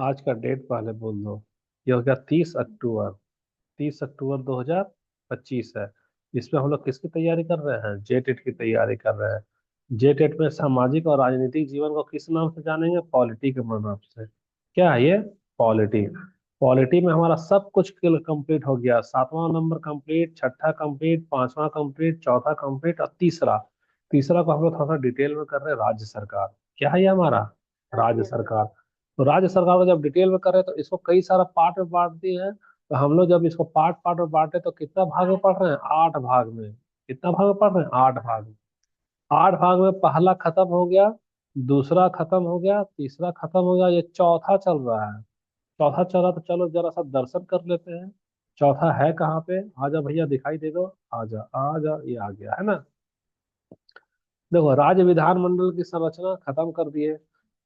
आज का डेट पहले बोल दो। ये हो गया 30 अक्टूबर। 30 अक्टूबर 2025 है। इसमें हम लोग किसकी तैयारी कर रहे हैं? जेटेट की तैयारी कर रहे हैं। जेटेट में सामाजिक और राजनीतिक जीवन को किस नाम से जानेंगे? पॉलिटी के नाम से। क्या है ये? पॉलिटी। पॉलिटी में हमारा सब कुछ कंप्लीट हो गया। 7वां नंबर कंप्लीट, छठा कंप्लीट, 5वां कंप्लीट, चौथा कंप्लीट और तीसरा। तीसरा को हम लोग थोड़ा सा डिटेल में कर रहे हैं, राज्य सरकार। क्या है ये हमारा? राज्य सरकार। तो राज्य सरकार को जब डिटेल में कर रहे हैं तो इसको कई सारा पार्ट में बांट दिए हैं। तो हम लोग जब इसको पार्ट पार्ट में बांटे तो कितना भाग में पढ़ रहे हैं? 8 भाग में। कितना भाग में पढ़ रहे हैं? 8 भाग में। 8 भाग में पहला खत्म हो गया, दूसरा खत्म हो गया, तीसरा खत्म हो गया, ये चौथा चल रहा है। चौथा चल रहा तो चलो जरा सा दर्शन कर लेते हैं। चौथा है कहाँ पे? आजा भैया, दिखाई दे दो। आजा आजा, ये आ गया है ना। देखो, राज्य विधानमंडल की संरचना खत्म कर दिए।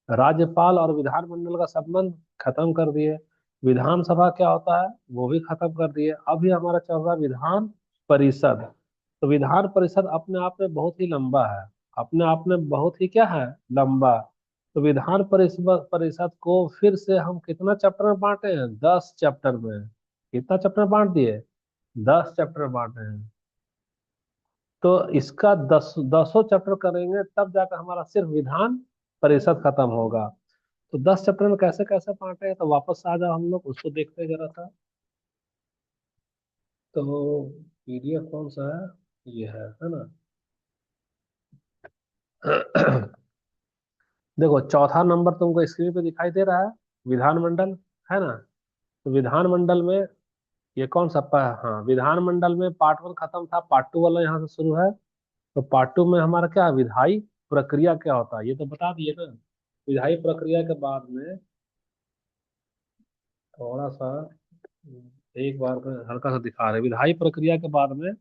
राज्यपाल और विधानमंडल का संबंध खत्म कर दिए। विधानसभा क्या होता है वो भी खत्म कर दिए। अभी हमारा चल रहा है विधान परिषद। तो विधान परिषद अपने आप में बहुत ही लंबा है। अपने आप में बहुत ही क्या है? लंबा। तो विधान परिषद परिषद को फिर से हम कितना चैप्टर में बांटे हैं? 10 चैप्टर में। कितना चैप्टर में बांट दिए? 10 चैप्टर में बांटे हैं। तो इसका 10 चैप्टर करेंगे तब जाकर हमारा सिर्फ विधान परिषद खत्म होगा। तो 10 चैप्टर में कैसे कैसे बांटे हैं, तो वापस आ जाओ, हम लोग उसको देखते हैं जरा सा। तो पीडीएफ कौन सा है? ये है ना। देखो, चौथा नंबर तुमको स्क्रीन पे दिखाई दे रहा है, विधानमंडल, है ना। तो विधानमंडल में ये कौन सा हाँ, विधानमंडल में पार्ट 1 खत्म था, पार्ट 2 वाला यहाँ से शुरू है। तो पार्ट 2 में हमारा क्या है? विधायी प्रक्रिया क्या होता है ये तो बता दिए ना। विधायी प्रक्रिया के बाद में थोड़ा सा एक बार में हल्का सा दिखा रहे, विधायी प्रक्रिया के बाद में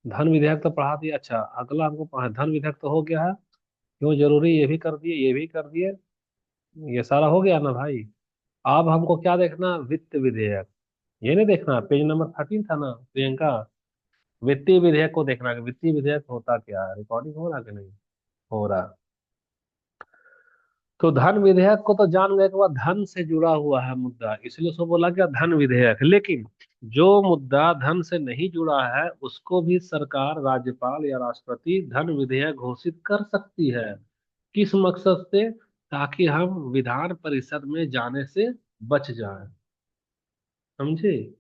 धन विधेयक तो पढ़ा दिया। अच्छा, अगला हमको धन विधेयक तो हो गया है। क्यों जरूरी? ये भी कर दिए, ये भी कर दिए। ये सारा हो गया ना भाई। अब हमको क्या देखना? वित्त विधेयक। ये नहीं देखना, पेज नंबर 13 था ना प्रियंका। वित्तीय विधेयक को देखना कि वित्तीय विधेयक होता क्या है। रिकॉर्डिंग हो रहा कि नहीं? हो रहा। तो धन विधेयक को तो जान गए कि वह धन से जुड़ा हुआ है मुद्दा, इसलिए उसको बोला गया धन विधेयक। लेकिन जो मुद्दा धन से नहीं जुड़ा है उसको भी सरकार, राज्यपाल या राष्ट्रपति धन विधेयक घोषित कर सकती है। किस मकसद से? ताकि हम विधान परिषद में जाने से बच जाएं। समझे?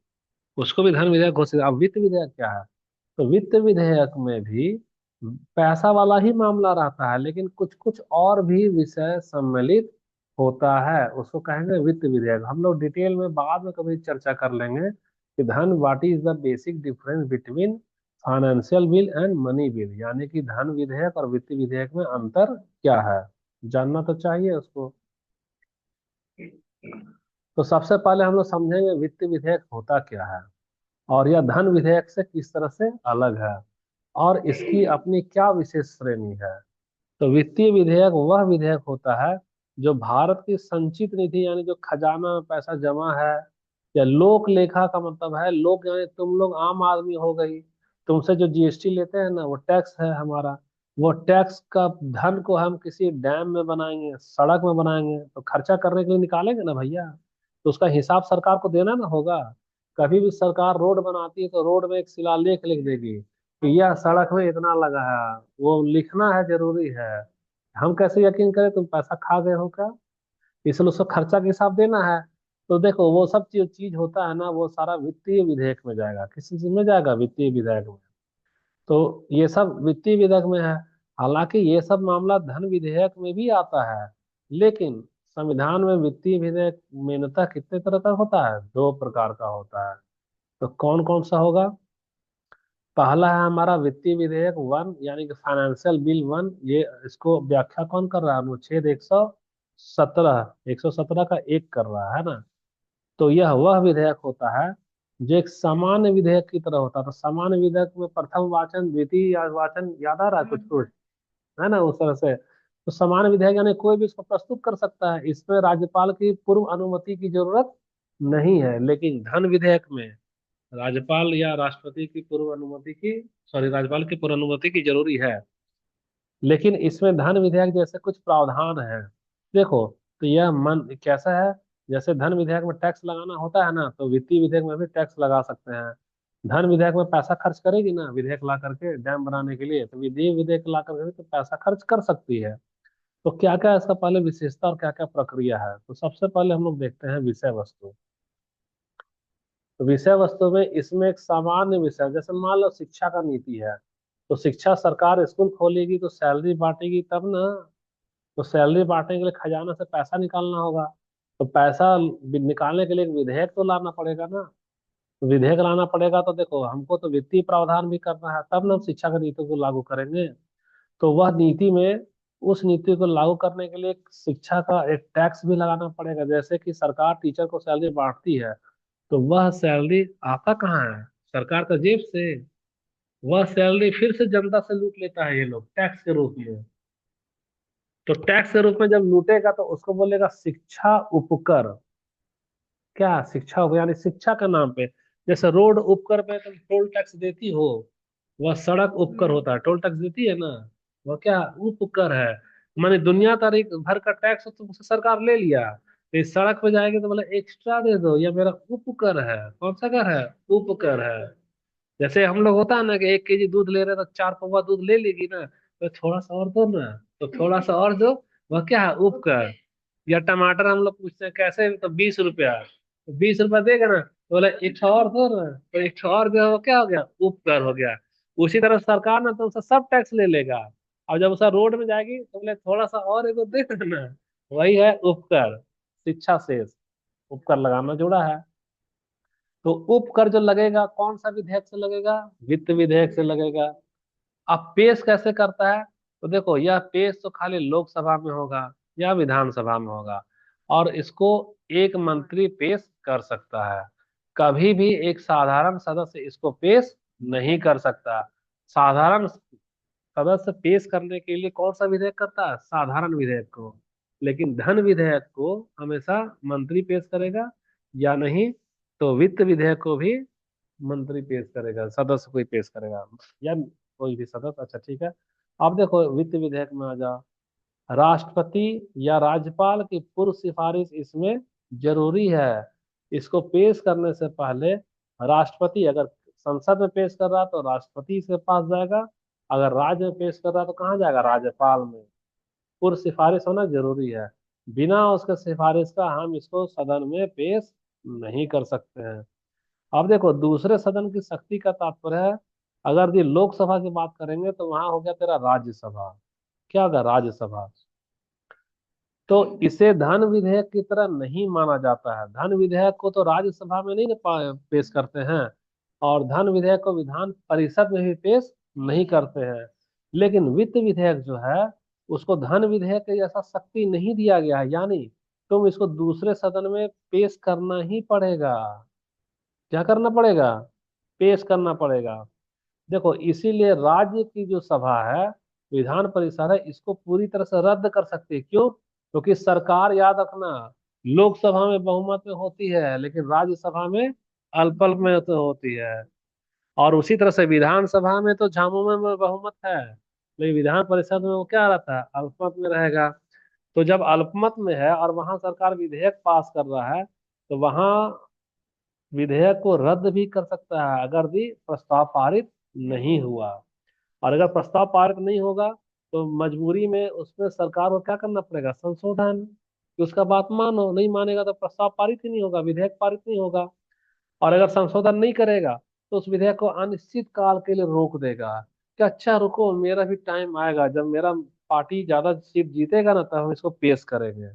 उसको भी धन विधेयक घोषित। अब वित्त विधेयक क्या है? तो वित्त विधेयक में भी पैसा वाला ही मामला रहता है, लेकिन कुछ कुछ और भी विषय सम्मिलित होता है, उसको कहेंगे वित्त विधेयक। हम लोग डिटेल में बाद में कभी चर्चा कर लेंगे कि धन, what is the basic difference between financial bill and money bill, यानी कि धन विधेयक और वित्त विधेयक में अंतर क्या है। जानना तो चाहिए उसको। तो सबसे पहले हम लोग समझेंगे वित्त विधेयक होता क्या है, और यह धन विधेयक से किस तरह से अलग है, और इसकी अपनी क्या विशेष श्रेणी है। तो वित्तीय विधेयक वह विधेयक होता है जो भारत की संचित निधि, यानी जो खजाना में पैसा जमा है, या लोक लेखा का मतलब है लोग, यानी तुम लोग आम आदमी हो गई। तुमसे जो जीएसटी लेते हैं ना, वो टैक्स है हमारा। वो टैक्स का धन को हम किसी डैम में बनाएंगे, सड़क में बनाएंगे, तो खर्चा करने के लिए निकालेंगे ना भैया। तो उसका हिसाब सरकार को देना ना होगा। कभी भी सरकार रोड बनाती है तो रोड में एक शिलालेख लिख देगी कि यह सड़क में इतना लगा है, वो लिखना है, जरूरी है। हम कैसे यकीन करें तुम पैसा खा गए हो क्या? इसलिए उसको खर्चा का हिसाब देना है। तो देखो, वो सब चीज चीज होता है ना, वो सारा वित्तीय विधेयक में जाएगा। किस चीज में जाएगा? वित्तीय विधेयक में। तो ये सब वित्तीय विधेयक में है। हालांकि ये सब मामला धन विधेयक में भी आता है, लेकिन संविधान में वित्तीय विधेयक मेनता कितने तरह का होता है? 2 प्रकार का होता है। तो कौन कौन सा होगा? पहला है हमारा वित्तीय विधेयक 1, यानी कि फाइनेंशियल बिल 1। ये इसको व्याख्या कौन कर रहा है? अनुच्छेद 117, 117 का 1 कर रहा है ना। तो यह वह विधेयक होता है जो एक सामान्य विधेयक की तरह होता है। तो सामान्य विधेयक में प्रथम वाचन, द्वितीय वाचन याद आ रहा है कुछ कुछ, है ना, उस तरह से। तो सामान्य विधेयक यानी कोई भी इसको प्रस्तुत कर सकता है, इसमें राज्यपाल की पूर्व अनुमति की जरूरत नहीं है। लेकिन धन विधेयक में राज्यपाल या राष्ट्रपति की पूर्व अनुमति की, सॉरी, राज्यपाल की पूर्व अनुमति की जरूरी है। लेकिन इसमें धन विधेयक जैसे कुछ प्रावधान है। देखो, तो यह मन कैसा है, जैसे धन विधेयक में टैक्स लगाना होता है ना, तो वित्तीय विधेयक में भी टैक्स लगा सकते हैं। धन विधेयक में पैसा खर्च करेगी ना विधेयक ला करके डैम बनाने के लिए, तो विधि विधेयक ला करके भी तो पैसा खर्च कर सकती है। तो क्या क्या इसका पहले विशेषता और क्या क्या प्रक्रिया है, तो सबसे पहले हम लोग देखते हैं विषय वस्तु। तो विषय वस्तु में इसमें एक सामान्य विषय, जैसे मान लो शिक्षा का नीति है, तो शिक्षा सरकार स्कूल खोलेगी तो सैलरी बांटेगी तब ना। तो सैलरी बांटने के लिए खजाना से पैसा निकालना होगा। तो पैसा निकालने के लिए एक विधेयक तो लाना पड़ेगा ना। तो विधेयक लाना पड़ेगा, तो देखो हमको तो वित्तीय प्रावधान भी करना है, तब ना हम शिक्षा की नीति को लागू करेंगे। तो वह नीति में, उस नीति को लागू करने के लिए एक शिक्षा का एक टैक्स भी लगाना पड़ेगा। जैसे कि सरकार टीचर को सैलरी बांटती है, तो वह सैलरी आता कहाँ है, सरकार का जेब से। वह सैलरी फिर से जनता से लूट लेता है ये लोग टैक्स के रूप में। तो टैक्स के रूप में जब लूटेगा तो उसको बोलेगा शिक्षा उपकर। क्या शिक्षा उपकर, यानी शिक्षा के नाम पे। जैसे रोड उपकर पे तुम टोल टैक्स देती हो, वह सड़क उपकर होता है, टोल टैक्स देती है ना, वह क्या उपकर है। माने दुनिया तारीख भर का टैक्स तुमसे सरकार ले लिया, तो इस सड़क पे जाएगी तो बोले एक्स्ट्रा दे दो, यह मेरा उपकर है। कौन सा कर है, उपकर है। जैसे हम लोग होता है ना कि 1 केजी दूध ले रहे हैं तो 4 पौवा दूध ले लेगी ना, तो थोड़ा सा और दो ना, तो थोड़ा सा और दो, वह क्या है उपकर। या टमाटर हम लोग पूछते हैं कैसे, तो 20 रुपया, तो 20 रुपया देगा ना, तो बोले एक ठो और दो ना, तो एक ठो और दो, वो क्या हो गया, उपकर हो गया। उसी तरह सरकार ना तो उससे सब टैक्स ले लेगा। और जब उसका रोड में जाएगी तो बोले थोड़ा सा और एगो दे ना, वही है उपकर। शिक्षा शेष, उपकर लगाना जुड़ा है। तो उपकर जो लगेगा कौन सा विधेयक से लगेगा, वित्त विधेयक से लगेगा। अब पेश कैसे करता है, तो देखो यह पेश तो खाली लोकसभा में होगा या विधानसभा में होगा, और इसको एक मंत्री पेश कर सकता है। कभी भी एक साधारण सदस्य इसको पेश नहीं कर सकता। साधारण सदस्य पेश करने के लिए कौन सा विधेयक करता है, साधारण विधेयक को। लेकिन धन विधेयक को हमेशा मंत्री पेश करेगा, या नहीं तो वित्त विधेयक को भी मंत्री पेश करेगा, सदस्य कोई पेश करेगा, या कोई भी सदस्य। अच्छा ठीक है। अब देखो वित्त विधेयक में आ जाओ। राष्ट्रपति या राज्यपाल की पूर्व सिफारिश इसमें जरूरी है। इसको पेश करने से पहले राष्ट्रपति, अगर संसद में पेश कर रहा है तो राष्ट्रपति के पास जाएगा, अगर राज्य में पेश कर रहा है तो कहाँ जाएगा, राज्यपाल में। पूर्व सिफारिश होना जरूरी है। बिना उसके सिफारिश का हम इसको सदन में पेश नहीं कर सकते हैं। अब देखो दूसरे सदन की शक्ति का तात्पर्य है, अगर ये लोकसभा की बात करेंगे तो वहां हो गया तेरा राज्यसभा। क्या होगा, राज्यसभा। तो इसे धन विधेयक की तरह नहीं माना जाता है। धन विधेयक को तो राज्यसभा में नहीं पेश करते हैं, और धन विधेयक को विधान परिषद में भी पेश नहीं करते हैं। लेकिन वित्त विधेयक जो है उसको धन विधेयक के जैसा शक्ति नहीं दिया गया है, यानी तुम इसको दूसरे सदन में पेश करना ही पड़ेगा। क्या करना पड़ेगा, पेश करना पड़ेगा। देखो इसीलिए राज्य की जो सभा है, विधान परिषद है, इसको पूरी तरह से रद्द कर सकती है। क्यों, क्योंकि सरकार, याद रखना, लोकसभा में बहुमत में होती है लेकिन राज्यसभा में अल्पल्प में तो होती है। और उसी तरह से विधानसभा में तो झामुमो में बहुमत है, लेकिन विधान परिषद में वो क्या रहता है, अल्पमत में रहेगा। तो जब अल्पमत में है और वहां सरकार विधेयक पास कर रहा है, तो वहां विधेयक को रद्द भी कर सकता है अगर भी प्रस्ताव पारित नहीं हुआ। और अगर प्रस्ताव पारित नहीं होगा तो मजबूरी में उसमें सरकार को क्या करना पड़ेगा, संशोधन, कि उसका बात मानो। नहीं मानेगा तो प्रस्ताव पारित ही नहीं होगा, विधेयक पारित नहीं होगा। और अगर संशोधन नहीं करेगा तो उस विधेयक को अनिश्चित काल के लिए रोक देगा, कि अच्छा रुको, मेरा भी टाइम आएगा, जब मेरा पार्टी ज्यादा सीट जीतेगा ना तब हम इसको पेश करेंगे।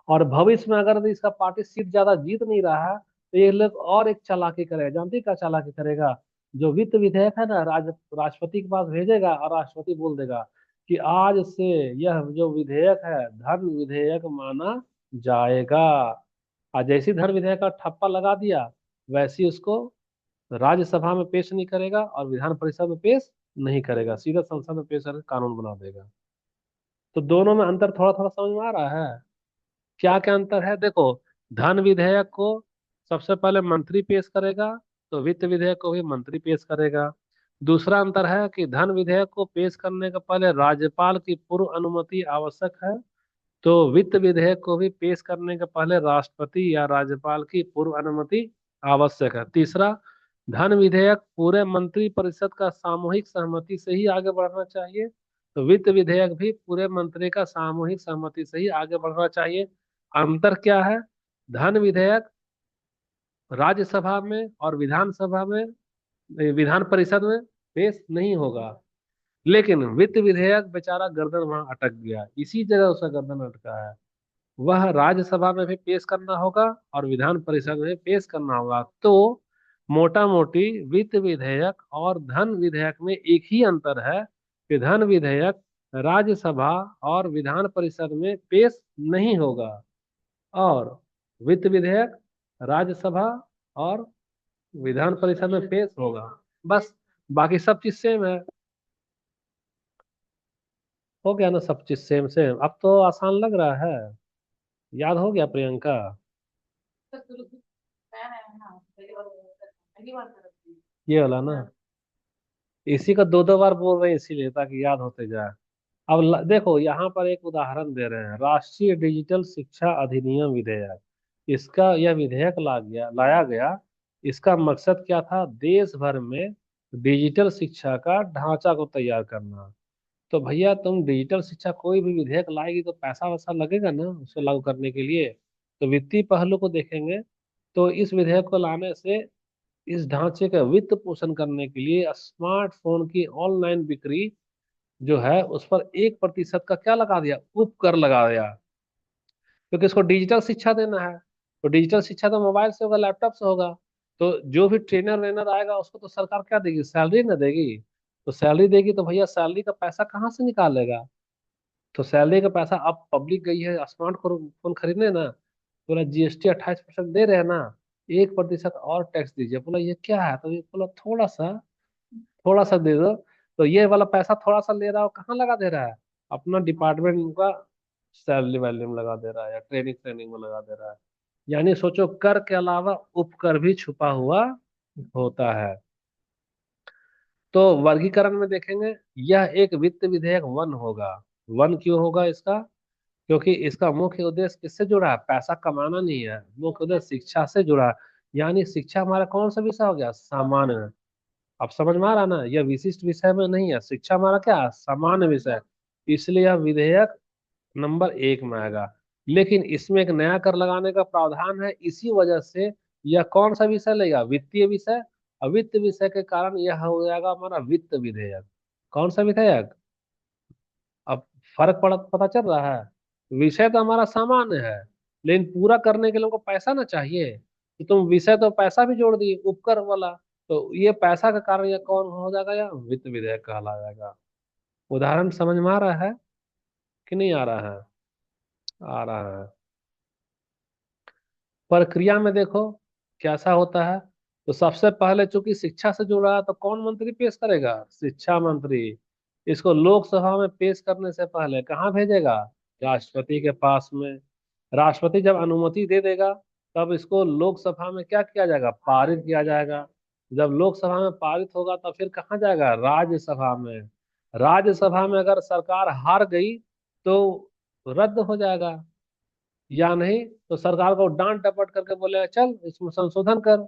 और भविष्य में अगर इसका पार्टी सीट ज्यादा जीत नहीं रहा है तो ये लोग और एक चालाकी करेगा। जानते हैं क्या चालाकी करेगा, जो वित्त विधेयक है ना राष्ट्रपति के पास भेजेगा, और राष्ट्रपति बोल देगा कि आज से यह जो विधेयक है धन विधेयक माना जाएगा। और जैसी धन विधेयक का ठप्पा लगा दिया, वैसी उसको राज्यसभा में पेश नहीं करेगा और विधान परिषद में पेश नहीं करेगा, सीधा संसद में पेश करके कानून बना देगा। तो दोनों में अंतर थोड़ा थोड़ा समझ में आ रहा है। क्या क्या अंतर है, देखो धन विधेयक को सबसे पहले मंत्री पेश करेगा, तो वित्त विधेयक को भी मंत्री पेश करेगा। दूसरा अंतर है कि धन विधेयक को पेश करने के पहले राज्यपाल की पूर्व अनुमति आवश्यक है, तो वित्त विधेयक को भी पेश करने के पहले राष्ट्रपति या राज्यपाल की पूर्व अनुमति आवश्यक है। तीसरा, धन विधेयक पूरे मंत्री परिषद का सामूहिक सहमति से ही आगे बढ़ना चाहिए। तो वित्त विधेयक भी पूरे मंत्री का सामूहिक सहमति से ही आगे बढ़ना चाहिए। अंतर क्या है? धन विधेयक राज्यसभा में और विधानसभा में, विधान परिषद में पेश नहीं होगा। लेकिन वित्त विधेयक बेचारा गर्दन वहां अटक गया, इसी जगह उसका गर्दन अटका है। वह राज्यसभा में भी पेश करना होगा और विधान परिषद में पेश करना होगा। तो मोटा मोटी वित्त विधेयक और धन विधेयक में एक ही अंतर है कि धन विधेयक राज्यसभा और विधान परिषद में पेश नहीं होगा, और वित्त विधेयक राज्यसभा और विधान परिषद में पेश होगा। बस, बाकी सब चीज सेम है। हो गया ना सब चीज सेम सेम? अब तो आसान लग रहा है। याद हो गया प्रियंका? ये वाला ना, इसी का दो दो बार बोल रहे हैं इसीलिए, ताकि याद होते जाए। अब देखो यहाँ पर एक उदाहरण दे रहे हैं, राष्ट्रीय डिजिटल शिक्षा अधिनियम विधेयक। इसका यह विधेयक लाया गया। इसका मकसद क्या था? देश भर में डिजिटल शिक्षा का ढांचा को तैयार करना। तो भैया तुम डिजिटल शिक्षा कोई भी विधेयक लाएगी तो पैसा वैसा लगेगा ना उसको लागू करने के लिए। तो वित्तीय पहलू को देखेंगे तो इस विधेयक को लाने से इस ढांचे का वित्त पोषण करने के लिए स्मार्टफोन की ऑनलाइन बिक्री जो है उस पर 1% का क्या लगा दिया? उपकर लगा दिया। क्योंकि इसको डिजिटल शिक्षा देना है, तो डिजिटल शिक्षा तो मोबाइल से होगा, लैपटॉप से होगा। तो जो भी ट्रेनर वेनर आएगा उसको तो सरकार क्या देगी? सैलरी ना देगी? तो सैलरी देगी तो भैया सैलरी का पैसा कहाँ से निकालेगा? तो सैलरी का पैसा, अब पब्लिक गई है स्मार्टफोन फोन खरीदने ना, बोला जीएसटी 28% दे रहे हैं ना, 1% और टैक्स दीजिए। बोला ये क्या है? तो ये बोला थोड़ा सा दे दो। तो ये वाला पैसा थोड़ा सा ले रहा हो, कहाँ लगा दे रहा है? अपना डिपार्टमेंट का सैलरी वैल्यू में लगा दे रहा है या ट्रेनिंग ट्रेनिंग में लगा दे रहा है। यानी सोचो, कर के अलावा उपकर भी छुपा हुआ होता है। तो वर्गीकरण में देखेंगे, यह एक वित्त विधेयक वन होगा। वन क्यों होगा इसका? क्योंकि इसका मुख्य उद्देश्य किससे जुड़ा है? पैसा कमाना नहीं है, मुख्य उद्देश्य शिक्षा से जुड़ा है। यानी शिक्षा हमारा कौन सा विषय हो गया? सामान्य। अब समझ में आ रहा ना, यह विशिष्ट विषय में नहीं है, शिक्षा हमारा क्या है? सामान्य विषय। इसलिए यह विधेयक नंबर 1 में आएगा। लेकिन इसमें एक नया कर लगाने का प्रावधान है, इसी वजह से यह कौन सा विषय लेगा? वित्तीय विषय। और वित्त विषय के कारण यह हो जाएगा हमारा वित्त विधेयक। कौन सा विधेयक? अब फर्क पता चल रहा है? विषय तो हमारा सामान्य है, लेकिन पूरा करने के लिए हमको पैसा ना चाहिए। तो तुम विषय तो पैसा भी जोड़ दिए, उपकर वाला। तो ये पैसा का कारण यह कौन हो जाएगा? या वित्त विधेयक कहला जाएगा। उदाहरण समझ में आ रहा है कि नहीं आ रहा है? आ रहा है। प्रक्रिया में देखो कैसा होता है। तो सबसे पहले चूंकि शिक्षा से जुड़ा है तो कौन मंत्री पेश करेगा? शिक्षा मंत्री। इसको लोकसभा में पेश करने से पहले कहाँ भेजेगा? राष्ट्रपति के पास में। राष्ट्रपति जब अनुमति दे देगा तब इसको लोकसभा में क्या किया जाएगा? पारित किया जाएगा। जब लोकसभा में पारित होगा तब फिर कहाँ जाएगा? राज्यसभा में। राज्यसभा में अगर सरकार हार गई तो रद्द हो जाएगा, या नहीं तो सरकार को डांट डपट करके बोलेगा चल इसमें संशोधन कर।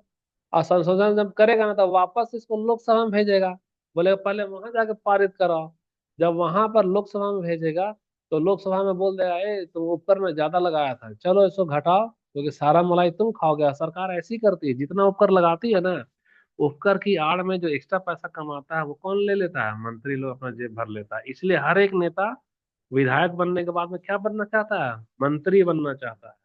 और संशोधन जब करेगा ना तो वापस इसको लोकसभा में भेजेगा, बोलेगा पहले वहां जाके पारित कराओ। जब वहां पर लोकसभा में भेजेगा तो लोकसभा में बोल देगा ए तुम उपकर में ज्यादा लगाया था, चलो इसको घटाओ क्योंकि सारा मलाई तुम खाओगे। सरकार ऐसी करती है, जितना उपकर लगाती है ना, उपकर की आड़ में जो एक्स्ट्रा पैसा कमाता है वो कौन ले लेता है? मंत्री लोग अपना जेब भर लेता है। इसलिए हर एक नेता विधायक बनने के बाद में क्या बनना चाहता है? मंत्री बनना चाहता है।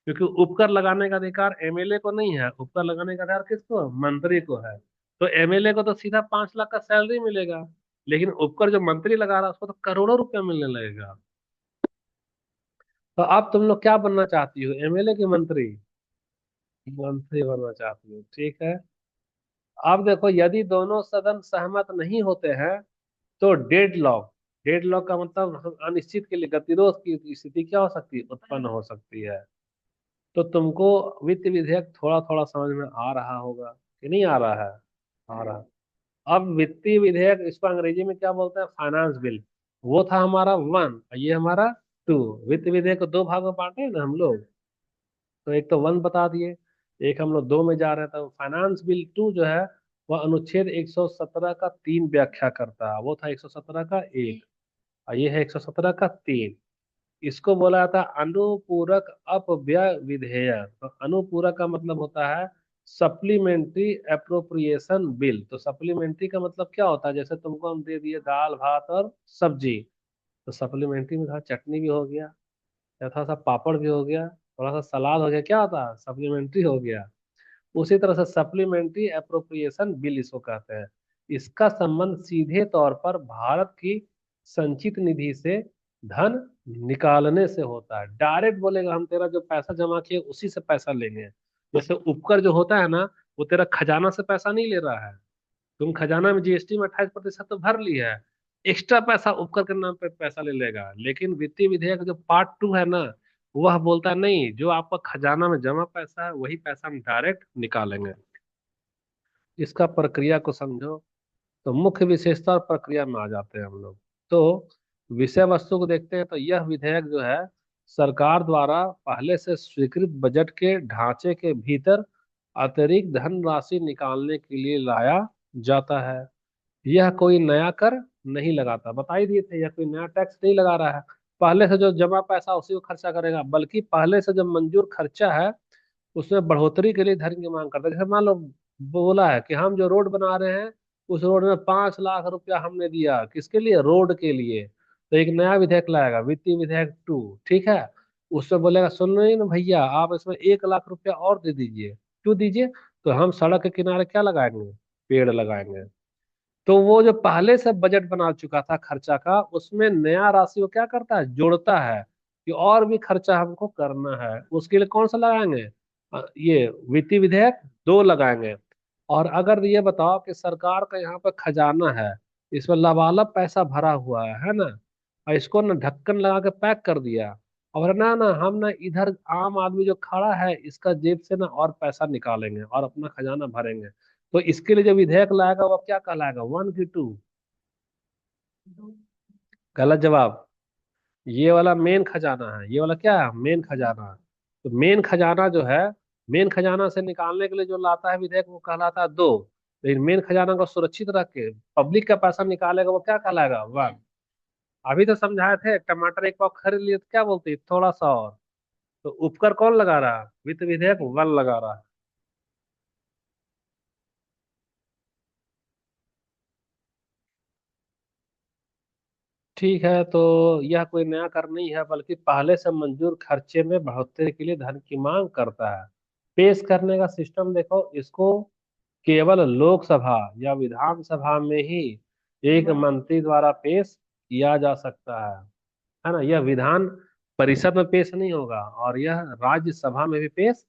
क्योंकि उपकर लगाने का अधिकार एमएलए को नहीं है, उपकर लगाने का अधिकार किसको है? मंत्री को है। तो एमएलए को तो सीधा 5 लाख का सैलरी मिलेगा, लेकिन उपकर जो मंत्री लगा रहा है उसको तो करोड़ों रुपया मिलने लगेगा। तो अब तुम लोग क्या बनना चाहती हो, एमएलए की मंत्री? मंत्री बनना चाहती हो, ठीक है। अब देखो, यदि दोनों सदन सहमत नहीं होते हैं तो डेडलॉक। डेडलॉक का मतलब अनिश्चित के लिए गतिरोध की स्थिति क्या हो सकती है? उत्पन्न हो सकती है। तो तुमको वित्त विधेयक थोड़ा थोड़ा समझ में आ रहा होगा कि नहीं आ रहा है? आ रहा। अब वित्तीय विधेयक, इसको अंग्रेजी में क्या बोलते हैं? Finance bill. वो था हमारा वन, ये हमारा टू। वित्त विधेयक को दो भागों में बांटे हैं ना हम लोग। तो एक तो वन बता दिए, एक हम लोग दो में जा रहे हैं। तो फाइनेंस बिल टू जो है वह अनुच्छेद 117 का तीन व्याख्या करता है। वो था 117 का एक, और ये है 117 का तीन। इसको बोला जाता है अनुपूरक अपव्यय विधेयक। तो अनुपूरक का मतलब होता है सप्लीमेंट्री अप्रोप्रिएशन बिल। तो सप्लीमेंट्री का मतलब क्या होता है, जैसे तुमको हम दे दिए दाल भात और सब्जी, तो सप्लीमेंट्री में थोड़ा चटनी भी हो गया, या थोड़ा सा पापड़ भी हो गया, थोड़ा सा सलाद हो गया, क्या होता है, सप्लीमेंट्री हो गया। उसी तरह से सप्लीमेंट्री अप्रोप्रिएशन बिल इसको कहते हैं। इसका संबंध सीधे तौर पर भारत की संचित निधि से धन निकालने से होता है। डायरेक्ट बोलेगा हम तेरा जो पैसा जमा किए उसी से पैसा लेंगे। जैसे उपकर जो होता है ना, वो तेरा खजाना से पैसा नहीं ले रहा है। तुम खजाना में जीएसटी में 28% तो भर ली है, एक्स्ट्रा पैसा उपकर के नाम पे पैसा ले लेगा। लेकिन वित्तीय विधेयक जो पार्ट टू है ना, वह बोलता है नहीं, जो आपका खजाना में जमा पैसा है वही पैसा हम डायरेक्ट निकालेंगे। इसका प्रक्रिया को समझो। तो मुख्य विशेषता और प्रक्रिया में आ जाते हैं हम लोग। तो विषय वस्तु को देखते हैं। तो यह विधेयक जो है सरकार द्वारा पहले से स्वीकृत बजट के ढांचे के भीतर अतिरिक्त धनराशि निकालने के लिए लाया जाता है। यह कोई नया कर नहीं लगाता, बता ही दिए थे, यह कोई नया टैक्स नहीं लगा रहा है। पहले से जो जमा पैसा उसी को खर्चा करेगा, बल्कि पहले से जो मंजूर खर्चा है उसमें बढ़ोतरी के लिए धन की मांग करता है। जैसे मान लो बोला है कि हम जो रोड बना रहे हैं उस रोड में 5 लाख रुपया हमने दिया, किसके लिए, रोड के लिए। तो एक नया विधेयक लाएगा, वित्तीय विधेयक टू, ठीक है। उसमें बोलेगा सुन रहे ना भैया, आप इसमें 1 लाख रुपया और दे दीजिए। क्यों दीजिए, तो हम सड़क के किनारे क्या लगाएंगे, पेड़ लगाएंगे। तो वो जो पहले से बजट बना चुका था खर्चा का, उसमें नया राशि को क्या करता है, जोड़ता है कि और भी खर्चा हमको करना है, उसके लिए कौन सा लगाएंगे, ये वित्तीय विधेयक दो लगाएंगे। और अगर ये बताओ कि सरकार का यहाँ पर खजाना है, इसमें लबालब पैसा भरा हुआ है ना, और इसको ना ढक्कन लगा के पैक कर दिया, और ना ना हम ना इधर आम आदमी जो खड़ा है इसका जेब से ना और पैसा निकालेंगे और अपना खजाना भरेंगे। तो इसके लिए जो विधेयक लाएगा वो क्या कहलाएगा, वन की टू, गलत जवाब। ये वाला मेन खजाना है, ये वाला क्या है, मेन खजाना है। तो मेन खजाना जो है, मेन खजाना से निकालने के लिए जो लाता है विधेयक वो कहलाता है दो। लेकिन मेन खजाना को सुरक्षित रख के पब्लिक का पैसा निकालेगा वो क्या कहलाएगा, वन। अभी तो समझाए थे, टमाटर एक पाव खरीद लिए तो क्या बोलते, थोड़ा सा और। तो उपकर कौन लगा रहा है, वित्त विधेयक वन लगा रहा है। ठीक है, तो यह कोई नया कर नहीं है, बल्कि पहले से मंजूर खर्चे में बढ़ोतरी के लिए धन की मांग करता है। पेश करने का सिस्टम देखो, इसको केवल लोकसभा या विधानसभा में ही एक मंत्री द्वारा पेश किया जा सकता है ना। यह विधान परिषद में पेश नहीं होगा, और यह राज्यसभा में भी पेश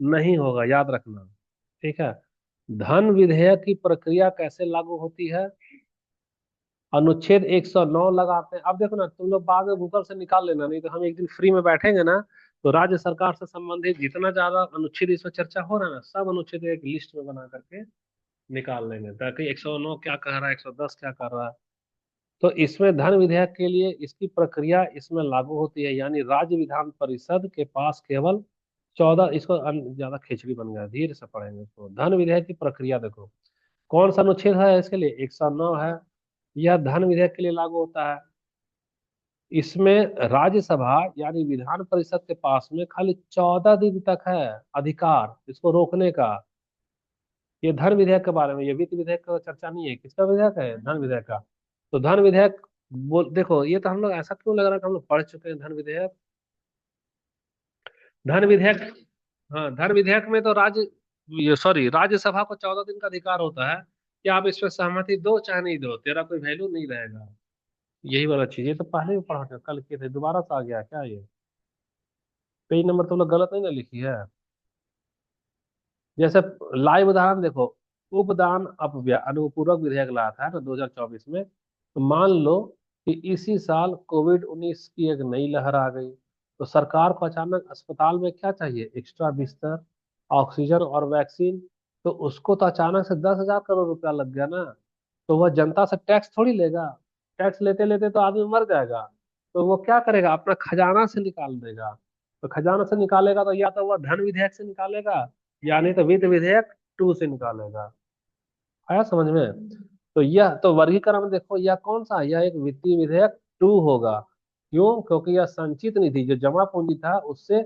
नहीं होगा, याद रखना। ठीक है। धन विधेयक की प्रक्रिया कैसे लागू होती है, अनुच्छेद 109 लगाते हैं। अब देखो ना, तुम लोग बाद में गूगल से निकाल लेना, नहीं तो हम एक दिन फ्री में बैठेंगे ना, तो राज्य सरकार से संबंधित जितना ज्यादा अनुच्छेद इसमें चर्चा हो रहा है ना, सब अनुच्छेद एक लिस्ट में बना करके निकाल लेंगे, ताकि 109 क्या कह रहा है, 110 क्या कर रहा है। तो इसमें धन विधेयक के लिए इसकी प्रक्रिया इसमें लागू होती है, यानी राज्य विधान परिषद के पास केवल 14, इसको ज्यादा खिचड़ी बन गया, धीरे से पढ़ेंगे इसको। धन विधेयक की प्रक्रिया देखो, कौन सा अनुच्छेद है इसके लिए, 109 है। यह धन विधेयक के लिए लागू होता है। इसमें राज्यसभा यानी विधान परिषद के पास में खाली 14 दिन तक है अधिकार इसको रोकने का। ये धन विधेयक के बारे में, ये वित्त विधेयक का चर्चा नहीं है, किसका विधेयक है, धन विधेयक का। तो धन विधेयक बोल देखो, ये तो हम लोग ऐसा क्यों लग रहा है कि हम लोग पढ़ चुके हैं धन विधेयक। धन विधेयक, हाँ धन विधेयक में तो राज्य, ये सॉरी, राज्यसभा को 14 दिन का अधिकार होता है कि आप इस पर सहमति दो चाहे नहीं दो, तेरा कोई वैल्यू नहीं रहेगा। यही वाला चीज, ये तो पहले भी पढ़ा था, कल किए थे, दोबारा से आ गया क्या ये। पेज नंबर तुम लोग गलत नहीं ना लिखी है। जैसे लाइव उदाहरण देखो, उपदान अपव्यय अनुपूरक विधेयक लाया था ना 2024 में। तो मान लो कि इसी साल कोविड 19 की एक नई लहर आ गई, तो सरकार को अचानक अस्पताल में क्या चाहिए, एक्स्ट्रा बिस्तर, ऑक्सीजन और वैक्सीन। तो उसको तो अचानक से 10,000 करोड़ रुपया लग गया ना। तो वह जनता से टैक्स थोड़ी लेगा, टैक्स लेते लेते तो आदमी मर जाएगा। तो वो क्या करेगा, अपना खजाना से निकाल देगा। तो खजाना से निकालेगा तो या तो वह धन विधेयक से निकालेगा, या नहीं तो वित्त विधेयक 2 से निकालेगा। आया समझ में? तो यह तो वर्गीकरण देखो, यह कौन सा है? यह एक वित्तीय विधेयक 2 होगा। क्यों? क्योंकि यह संचित निधि जो जमा पूंजी था उससे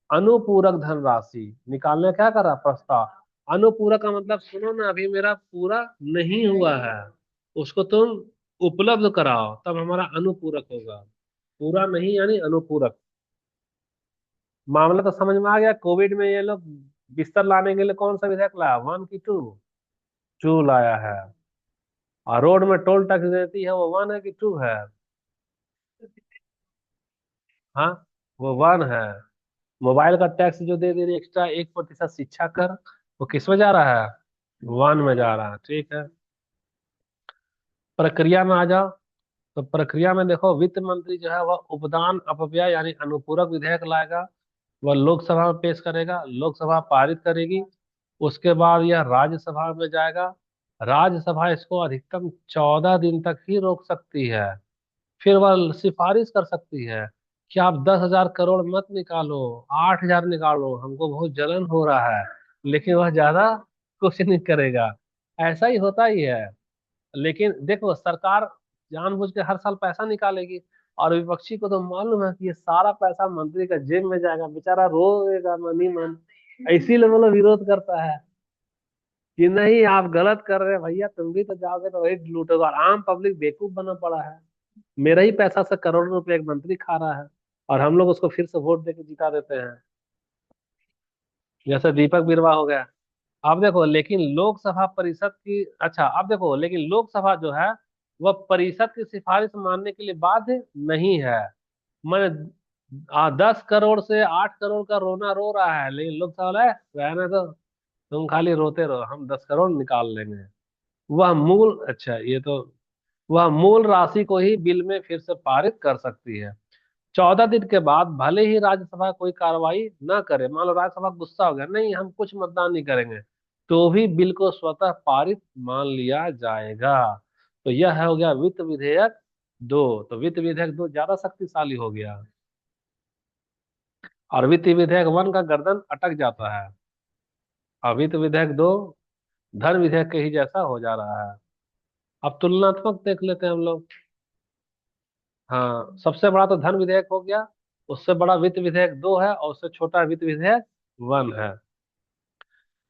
अनुपूरक धनराशि निकालने क्या कर रहा प्रस्ताव। अनुपूरक का मतलब सुनो ना, अभी मेरा पूरा नहीं हुआ है, उसको तुम उपलब्ध कराओ तब हमारा अनुपूरक होगा। पूरा नहीं यानी अनुपूरक। मामला तो समझ में आ गया। कोविड में ये लोग बिस्तर लाने के लिए कौन सा विधेयक लाया, 1 की 2? 2 लाया है। और रोड में टोल टैक्स देती है वो 1 है कि 2 है? हाँ, वो 1 है। मोबाइल का टैक्स जो दे दे रही एक्स्ट्रा 1% शिक्षा कर, वो किस में जा रहा है? 1 में जा रहा है। ठीक है, प्रक्रिया में आ जाओ। तो प्रक्रिया में देखो, वित्त मंत्री जो है वह उपदान अपव्यय यानी अनुपूरक विधेयक लाएगा। वह लोकसभा में पेश करेगा, लोकसभा पारित करेगी। उसके बाद यह राज्यसभा में जाएगा। राज्यसभा इसको अधिकतम 14 दिन तक ही रोक सकती है। फिर वह सिफारिश कर सकती है कि आप 10,000 करोड़ मत निकालो, 8,000 निकालो, हमको बहुत जलन हो रहा है। लेकिन वह ज्यादा कुछ नहीं करेगा। ऐसा ही होता ही है। लेकिन देखो, सरकार जानबूझ के हर साल पैसा निकालेगी, और विपक्षी को तो मालूम है कि ये सारा पैसा मंत्री का जेब में जाएगा, बेचारा रोएगा मन ही मन। इसीलिए वो लोग विरोध करता है कि नहीं आप गलत कर रहे हैं भैया, तुम भी तो जाओगे तो वही लूटोगे। और आम पब्लिक बेवकूफ बना पड़ा है, मेरा ही पैसा से करोड़ों रुपए एक मंत्री खा रहा है, और हम लोग उसको फिर से वोट देके जिता देते हैं। जैसे दीपक बिरवा हो गया। अब देखो, लेकिन लोकसभा परिषद की, अच्छा अब देखो, लेकिन लोकसभा जो है वह परिषद की सिफारिश मानने के लिए बाध्य नहीं है। मैंने 10 करोड़ से 8 करोड़ का रोना रो रहा है, लेकिन लोकसभा वाला है, रहने दो, तुम खाली रोते रहो, हम 10 करोड़ निकाल लेंगे। वह मूल, अच्छा ये तो, वह मूल राशि को ही बिल में फिर से पारित कर सकती है। 14 दिन के बाद भले ही राज्यसभा कोई कार्रवाई न करे, मान लो राज्यसभा गुस्सा हो गया, नहीं हम कुछ मतदान नहीं करेंगे, तो भी बिल को स्वतः पारित मान लिया जाएगा। तो यह हो गया वित्त विधेयक 2। तो वित्त विधेयक 2 ज्यादा शक्तिशाली हो गया, और वित्त विधेयक 1 का गर्दन अटक जाता है। और वित्त विधेयक 2 धन विधेयक के ही जैसा हो जा रहा है। अब तुलनात्मक देख लेते हैं हम लोग। हाँ, सबसे बड़ा तो धन विधेयक हो गया, उससे बड़ा वित्त विधेयक 2 है, और उससे छोटा वित्त विधेयक 1 है।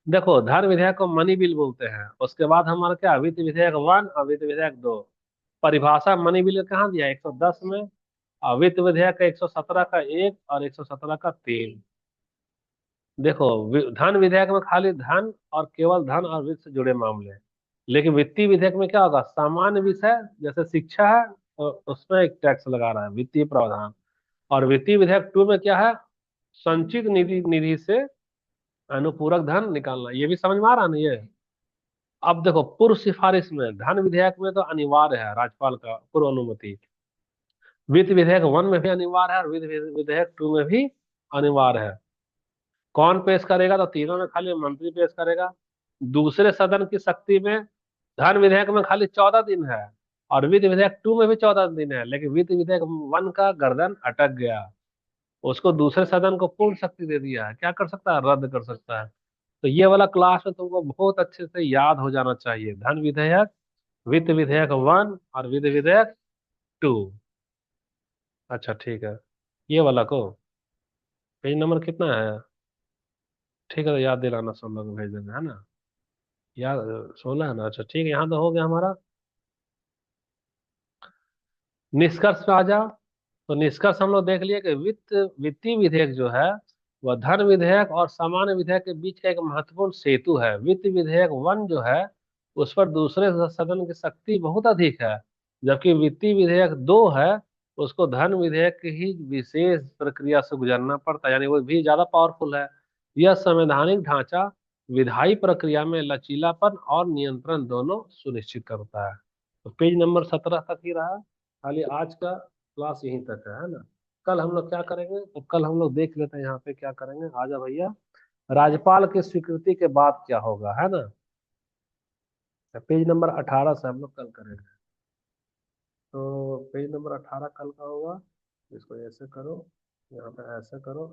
देखो, धन विधेयक को मनी बिल बोलते हैं। उसके बाद हमारा क्या, वित्त विधेयक 1 और वित्त विधेयक 2। परिभाषा मनी बिल का कहाँ दिया है? 110 में। और वित्त विधेयक का 117 का 1 और 117 का 3। देखो, धन विधेयक में खाली धन और केवल धन और वित्त से जुड़े मामले। लेकिन वित्तीय विधेयक में क्या होगा, सामान्य विषय जैसे शिक्षा है, तो उसमें एक टैक्स लगा रहा है, वित्तीय प्रावधान। और वित्तीय विधेयक 2 में क्या है, संचित निधि निधि से अनुपूरक धन निकालना। ये भी समझ में आ रहा ना ये? अब देखो, पूर्व सिफारिश में धन विधेयक में तो अनिवार्य है राज्यपाल का पूर्व अनुमति। वित्त विधेयक 1 में भी अनिवार्य है, और वित्त विधेयक 2 में भी अनिवार्य है। कौन पेश करेगा? तो तीनों में खाली मंत्री पेश करेगा। दूसरे सदन की शक्ति में धन विधेयक में खाली 14 दिन है, और वित्त विधेयक 2 में भी 14 दिन है। लेकिन वित्त विधेयक 1 का गर्दन अटक गया, उसको दूसरे सदन को पूर्ण शक्ति दे दिया है, क्या कर सकता है, रद्द कर सकता है। तो ये वाला क्लास में तुमको बहुत अच्छे से याद हो जाना चाहिए, धन विधेयक, वित्त विधेयक 1 और वित्त विधेयक 2। अच्छा ठीक है, ये वाला को पेज नंबर कितना है? ठीक है, तो याद दिलाना, 16 को भेज देना है ना। याद, 16 है ना? अच्छा ठीक है, यहाँ तो हो गया हमारा। निष्कर्ष पे आ जाओ। तो निष्कर्ष हम लोग देख लिए कि वित्तीय विधेयक जो है वह धन विधेयक और सामान्य विधेयक के बीच का एक महत्वपूर्ण सेतु है। वित्त विधेयक 1 जो है उस पर दूसरे सदन की शक्ति बहुत अधिक है, जबकि वित्तीय विधेयक 2 है उसको धन विधेयक की ही विशेष प्रक्रिया से गुजरना पड़ता है, यानी वो भी ज्यादा पावरफुल है। यह संवैधानिक ढांचा विधायी प्रक्रिया में लचीलापन और नियंत्रण दोनों सुनिश्चित करता है। तो पेज नंबर 17 तक ही रहा। खाली आज का क्लास यहीं तक है ना? कल हम लोग क्या करेंगे, तो कल हम लोग देख लेते हैं यहाँ पे क्या करेंगे। आजा भैया, राज्यपाल की स्वीकृति के बाद क्या होगा, है ना? तो पेज नंबर 18 से हम लोग कल करेंगे। तो पेज नंबर 18 कल का होगा। इसको ऐसे करो, यहाँ पे ऐसे करो।